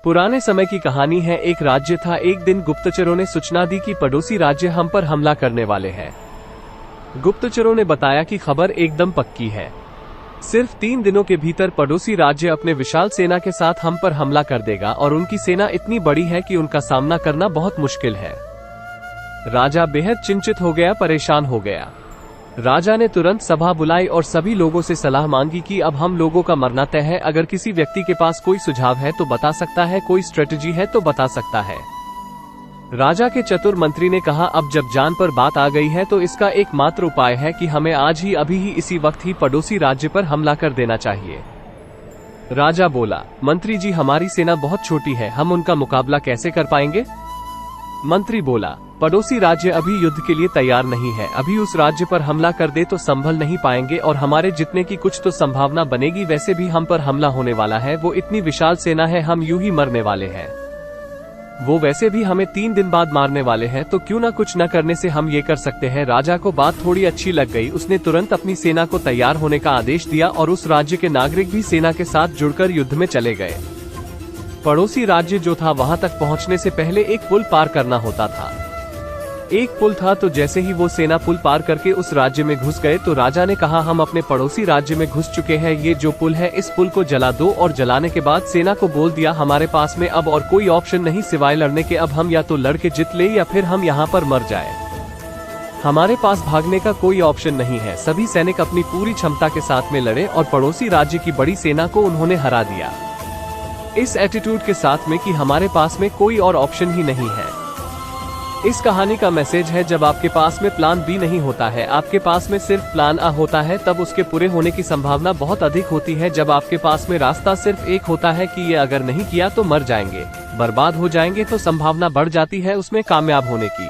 पुराने समय की कहानी है। एक राज्य था। एक दिन गुप्तचरों ने सूचना दी कि पड़ोसी राज्य हम पर हमला करने वाले हैं। गुप्तचरों ने बताया कि खबर एकदम पक्की है। सिर्फ 3 दिनों के भीतर पड़ोसी राज्य अपने विशाल सेना के साथ हम पर हमला कर देगा और उनकी सेना इतनी बड़ी है कि उनका सामना करना बहुत मुश्किल है। राजा बेहद चिंतित हो गया, परेशान हो गया। राजा ने तुरंत सभा बुलाई और सभी लोगों से सलाह मांगी कि अब हम लोगों का मरना तय है। अगर किसी व्यक्ति के पास कोई सुझाव है तो बता सकता है, कोई स्ट्रेटजी है तो बता सकता है। राजा के चतुर मंत्री ने कहा, अब जब जान पर बात आ गई है तो इसका एकमात्र उपाय है कि हमें आज ही, अभी ही, इसी वक्त ही पड़ोसी राज्य पर हमला कर देना चाहिए। राजा बोला, मंत्री जी, हमारी सेना बहुत छोटी है, हम उनका मुकाबला कैसे कर पाएंगे? मंत्री बोला, पड़ोसी राज्य अभी युद्ध के लिए तैयार नहीं है। अभी उस राज्य पर हमला कर दे तो संभल नहीं पाएंगे और हमारे जितने की कुछ तो संभावना बनेगी। वैसे भी हम पर हमला होने वाला है, वो इतनी विशाल सेना है, हम यूं ही मरने वाले हैं। वो वैसे भी हमें 3 दिन बाद मारने वाले हैं, तो क्यों ना कुछ न करने से हम ये कर सकते हैं। राजा को बात थोड़ी अच्छी लग गई। उसने तुरंत अपनी सेना को तैयार होने का आदेश दिया और उस राज्य के नागरिक भी सेना के साथ जुड़कर युद्ध में चले गए। पड़ोसी राज्य जो था, वहां तक पहुंचने से पहले एक पुल पार करना होता था। एक पुल था, तो जैसे ही वो सेना पुल पार करके उस राज्य में घुस गए तो राजा ने कहा, हम अपने पड़ोसी राज्य में घुस चुके हैं। ये जो पुल है, इस पुल को जला दो। और जलाने के बाद सेना को बोल दिया, हमारे पास में अब और कोई ऑप्शन नहीं सिवाय लड़ने के। अब हम या तो लड़के जीत ले या फिर हम यहाँ पर मर जाए। हमारे पास भागने का कोई ऑप्शन नहीं है। सभी सैनिक अपनी पूरी क्षमता के साथ में लड़े और पड़ोसी राज्य की बड़ी सेना को उन्होंने हरा दिया, इस एटीट्यूड के साथ में कि हमारे पास में कोई और ऑप्शन ही नहीं है। इस कहानी का मैसेज है, जब आपके पास में प्लान बी नहीं होता है, आपके पास में सिर्फ प्लान आ होता है, तब उसके पूरे होने की संभावना बहुत अधिक होती है। जब आपके पास में रास्ता सिर्फ एक होता है कि ये अगर नहीं किया तो मर जाएंगे, बर्बाद हो जाएंगे, तो संभावना बढ़ जाती है उसमें कामयाब होने की।